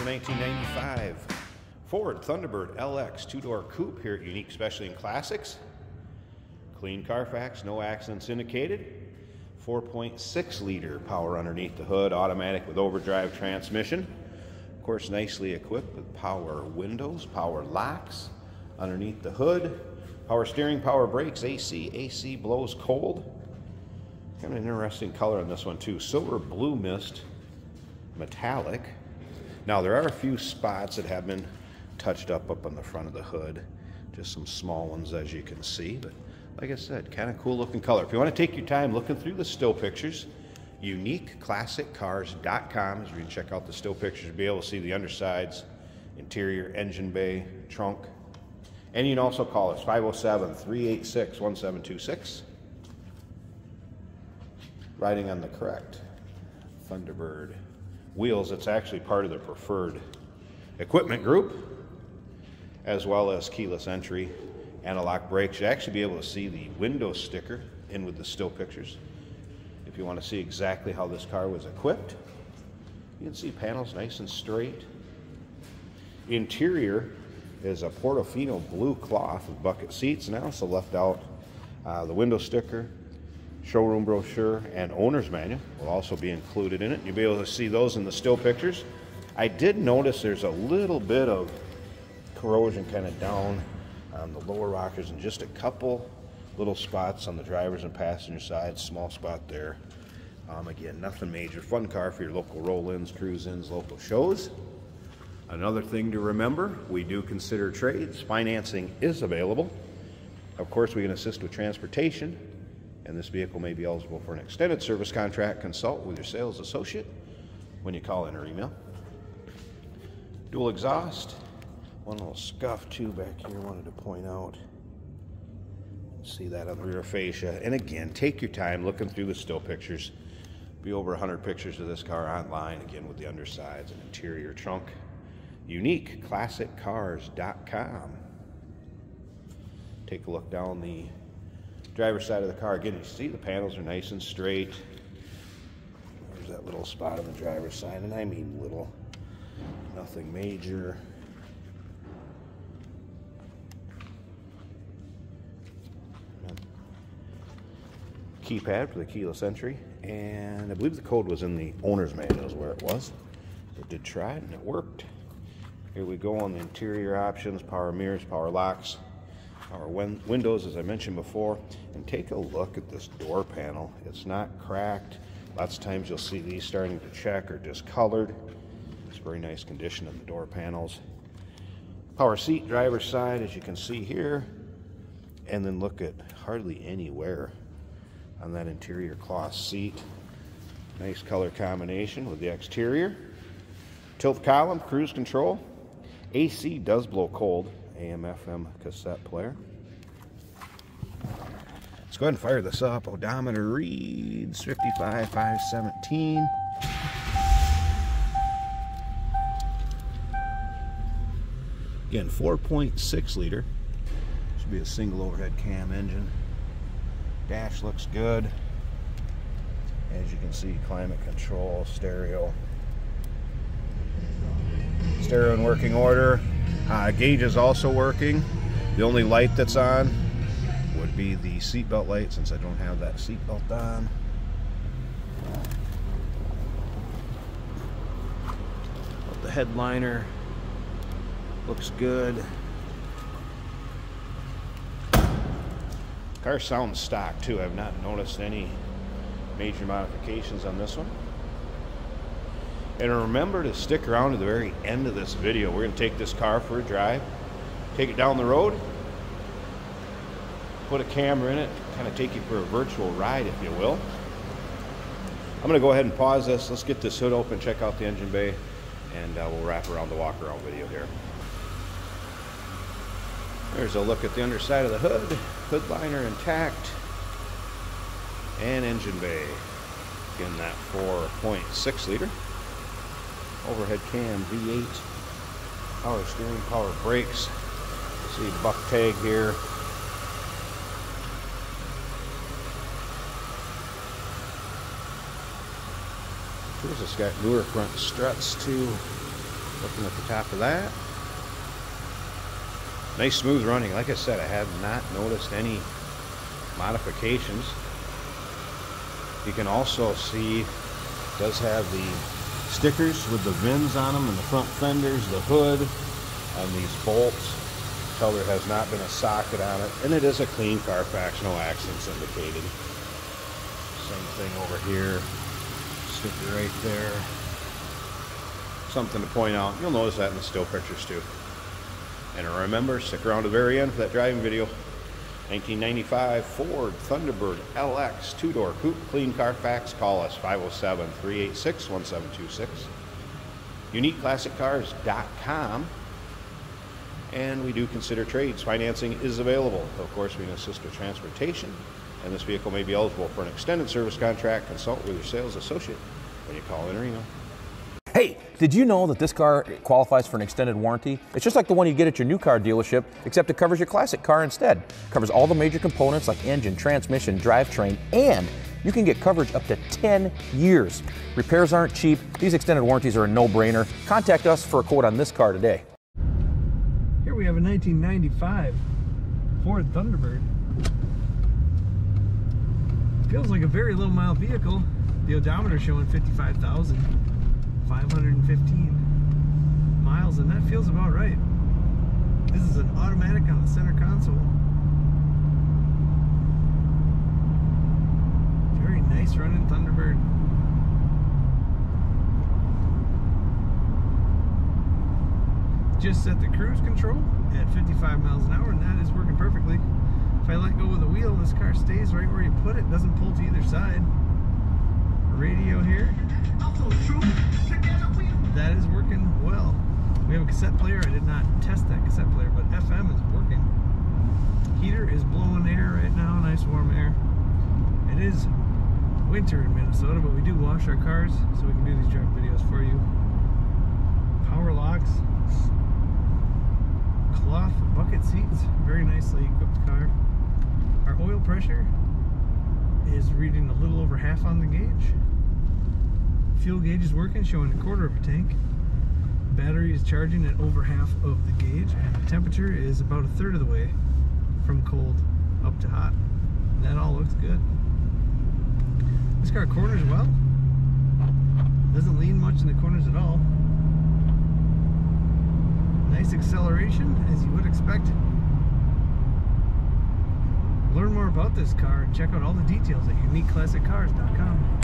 a 1995 Ford Thunderbird LX two-door coupe here at Unique Specialty and Classics. Clean Carfax, no accidents indicated. 4.6 liter power underneath the hood, automatic with overdrive transmission. Of course, nicely equipped with power windows, power locks underneath the hood. Power steering, power brakes, AC. AC blows cold. Kind of an interesting color on this one too. Silver blue mist, metallic. Now there are a few spots that have been touched up on the front of the hood. Just some small ones as you can see, but like I said, kind of cool looking color. If you want to take your time looking through the still pictures, uniqueclassiccars.com is where you can check out the still pictures, be able to see the undersides, interior, engine bay, trunk. And you can also call us 507-386-1726. Riding on the correct Thunderbird wheels. It's actually part of the preferred equipment group, as well as keyless entry, anti-lock brakes. You'll actually be able to see the window sticker in with the still pictures. If you want to see exactly how this car was equipped, you can see panels nice and straight. Interior is a Portofino blue cloth with bucket seats, and I also left out the window sticker, showroom brochure, and owner's manual will also be included in it. You'll be able to see those in the still pictures. I did notice there's a little bit of corrosion kind of down on the lower rockers and just a couple little spots on the driver's and passenger side. Small spot there. Again, nothing major. Fun car for your local roll-ins, cruise-ins, local shows. Another thing to remember, we do consider trades. Financing is available. Of course, we can assist with transportation, and this vehicle may be eligible for an extended service contract. Consult with your sales associate when you call in or email. Dual exhaust. One little scuff too back here I wanted to point out. See that on the rear fascia. And again, take your time looking through the still pictures. Be over 100 pictures of this car online, again with the undersides and interior trunk. UniqueClassicCars.com. Take a look down the driver's side of the car. Again, you see the panels are nice and straight. There's that little spot on the driver's side, and I mean little. Nothing major. Keypad for the keyless entry, and I believe the code was in the owner's manual is where it was. It did try it and it worked. Here we go on the interior options: power mirrors, power locks, power windows, as I mentioned before. And take a look at this door panel. It's not cracked. Lots of times you'll see these starting to check or discolored. It's very nice condition in the door panels. Power seat, driver's side, as you can see here. And then look at hardly any wear on that interior cloth seat. Nice color combination with the exterior. Tilt column, cruise control. AC does blow cold. AM/FM cassette player. Let's go ahead and fire this up. Odometer reads 55,517. Again, 4.6 liter. Should be a single overhead cam engine. Dash looks good. As you can see, climate control, stereo. Stereo in working order. Gauge is also working. The only light that's on would be the seatbelt light, since I don't have that seatbelt on. The headliner looks good. Car sounds stock too. I've not noticed any major modifications on this one. And remember to stick around to the very end of this video. We're going to take this car for a drive, take it down the road, put a camera in it, kind of take you for a virtual ride, if you will. I'm going to go ahead and pause this. Let's get this hood open, check out the engine bay, and we'll wrap around the walk around video here. There's a look at the underside of the hood. Hood liner intact. And engine bay. Again, that 4.6 liter. Overhead cam V8. Power steering, power brakes. See buck tag here. Here's this got newer front struts too. Looking at the top of that. Nice smooth running. Like I said, I have not noticed any modifications. You can also see it does have the stickers with the VINs on them and the front fenders, the hood, and these bolts. Tell there has not been a socket on it, and it is a clean Carfax, no accidents indicated. Same thing over here, sticker right there. Something to point out, you'll notice that in the still pictures too. And remember, stick around to the very end for that driving video. 1995 Ford Thunderbird LX 2-door coupe, clean Carfax. Call us 507-386-1726. UniqueClassicCars.com. And we do consider trades. Financing is available. Of course, we can assist with transportation. And this vehicle may be eligible for an extended service contract. Consult with your sales associate when you call in or email. Hey, did you know that this car qualifies for an extended warranty? It's just like the one you get at your new car dealership, except it covers your classic car instead. It covers all the major components like engine, transmission, drivetrain, and you can get coverage up to 10 years. Repairs aren't cheap. These extended warranties are a no-brainer. Contact us for a quote on this car today. Here we have a 1995 Ford Thunderbird. Feels like a very low mile vehicle. The odometer showing 55,515 miles, and that feels about right. This is an automatic on the center console. Very nice running Thunderbird. Just set the cruise control at 55 miles an hour, and that is working perfectly. If I let go of the wheel, this car stays right where you put it, doesn't pull to either side. Radio here. That is working well. We have a cassette player. I did not test that cassette player, but FM is working. Heater is blowing air right now, nice warm air. It is winter in Minnesota, but we do wash our cars, so we can do these drive videos for you. Power locks. Cloth bucket seats. Very nicely equipped car. Our oil pressure is reading a little over half on the gauge. Fuel gauge is working, showing a quarter of a tank. Battery is charging at over half of the gauge, and the temperature is about a third of the way from cold up to hot. That all looks good. This car corners well. Doesn't lean much in the corners at all. Nice acceleration, as you would expect. Learn more about this car and check out all the details at UniqueClassicCars.com.